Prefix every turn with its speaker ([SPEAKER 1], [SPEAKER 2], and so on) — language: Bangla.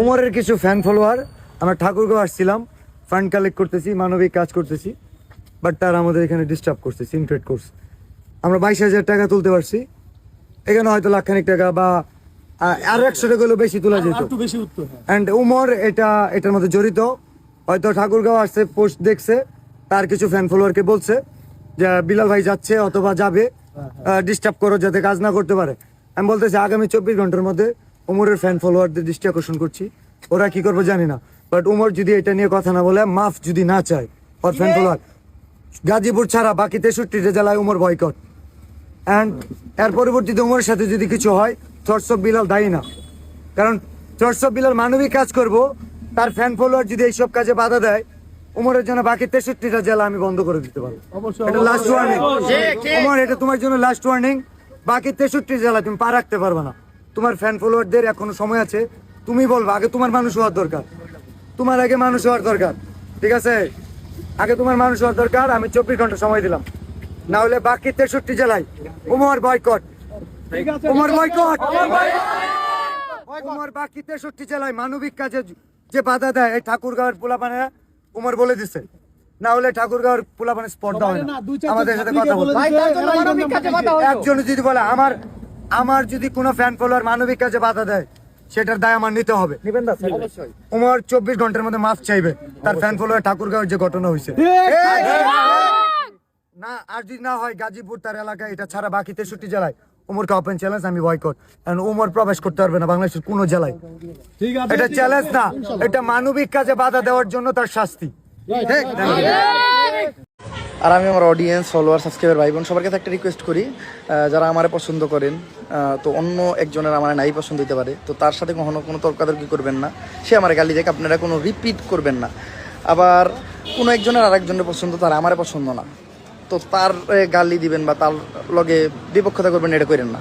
[SPEAKER 1] উমরের কিছু ফ্যান ফলোয়ার, আমরা ঠাকুরগাঁও আসছিলাম, ফান্ড কালেক্ট করতেছি, মানবিক কাজ করতেছি, বাট তারা আমাদের এখানে ডিস্টার্ব করছে, সিনক্রেট করছে। আমরা 22,000 টাকা তুলতে পারছি, এখানে হয়তো লাখখানিক টাকা বা আর 100 টাকা হলেও বেশি তোলা যেত। অ্যান্ড উমর এটার মধ্যে জড়িত, হয়তো ঠাকুরগাঁও আসছে, পোস্ট দেখছে, তার কিছু ফ্যান ফলোয়ারকে বলছে যে বিলাল ভাই যাচ্ছে অথবা যাবে, ডিস্টার্ব করো যাতে কাজ না করতে পারে। আমি বলতেছি আগামী 24 ঘন্টার মধ্যে উমরের ফ্যান ফলোয়ারদের দৃষ্টি আকর্ষণ করছি, ওরা কি করবে জানি না, বাট উমর যদি এটা নিয়ে কথা না বলে, মাফ যদি না চায় ওর ফ্যান ফলোয়ার, গাজীপুর ছাড়া বাকি 63টা জেলায় উমর বয়কট। অ্যান্ড এর পরবর্তীতে উমরের সাথে যদি কিছু হয়, থটস অফ বিলাল দায়ী না, কারণ থটস অফ বিলাল মানবিক কাজ করব, তার ফ্যান ফলোয়ার যদি এইসব কাজে বাধা দেয়, উমরের জন্য বাকি 63টা জেলা আমি বন্ধ করে দিতে পারবো। এটা লাস্ট ওয়ার্নিং উমর, এটা তোমার জন্য লাস্ট ওয়ার্নিং। বাকি 63 জেলা তুমি পা রাখতে পারবে না। তোমার ফ্যান ফলোয়ারদের এখনো সময় আছে, তুমি বলবো, আগে তোমার মানুষ হওয়ার দরকার, তোমার আগে মানুষ হওয়ার দরকার, ঠিক আছে? আগে তোমার মানুষ হওয়ার দরকার। আমি 24 ঘন্টা সময় দিলাম, না হলে বাকি 63 জেলায় উমর বয়কট, উমর বয়কট, উমর বাকি 63 জেলায় মানবিক কাজে যে বাধা দেয়, এই ঠাকুরগাঁওয়ের পোলাপানে উমর বলে দিছে, না হলে ঠাকুরগাঁওয়ের পোলাপানে স্পর্ধা হয় না আমাদের সাথে কথা বলতে। একজন যদি বলে আমার যদি কোনো ফ্যান ফলোয়ার মানবিক কাজে বাধা দেয়, সেটার দায় আমার নিতে হবে। উমর 24 ঘন্টার মধ্যে মাফ চাইবে তার ফ্যান ফলোয়ার ঠাকুরগাঁওয়ের যে ঘটনা হয়েছে না, আর যদি না হয় গাজীপুর তার এলাকায়, এটা ছাড়া বাকি 63 জেলায় উমরকে ওপেন চ্যালেঞ্জ, আমি বয়কট। কারণ উমর প্রবেশ করতে পারবে না বাংলাদেশের কোনো জেলায়। এটা চ্যালেঞ্জ না, এটা মানবিক কাজে বাধা দেওয়ার জন্য তার শাস্তি।
[SPEAKER 2] আর আমি আমার অডিয়েন্স, ফলোয়ার, সাবস্ক্রাইবার, ভাই বোন সবার কাছে একটা রিকোয়েস্ট করি, যারা আমারে পছন্দ করেন, তো অন্য একজনের আমার নাই পছন্দ হতে পারে, তো তার সাথে কখনো কোনো তর্কাতর্কি করবেন না। সে আমার গালি দেখ, আপনারা কোনো রিপিট করবেন না। আবার কোনো একজনের আরেকজনের পছন্দ, তার আমারে পছন্দ না, তো তার গালি দিবেন বা তার লগে বিপক্ষতা করবেন, এটা করেন না।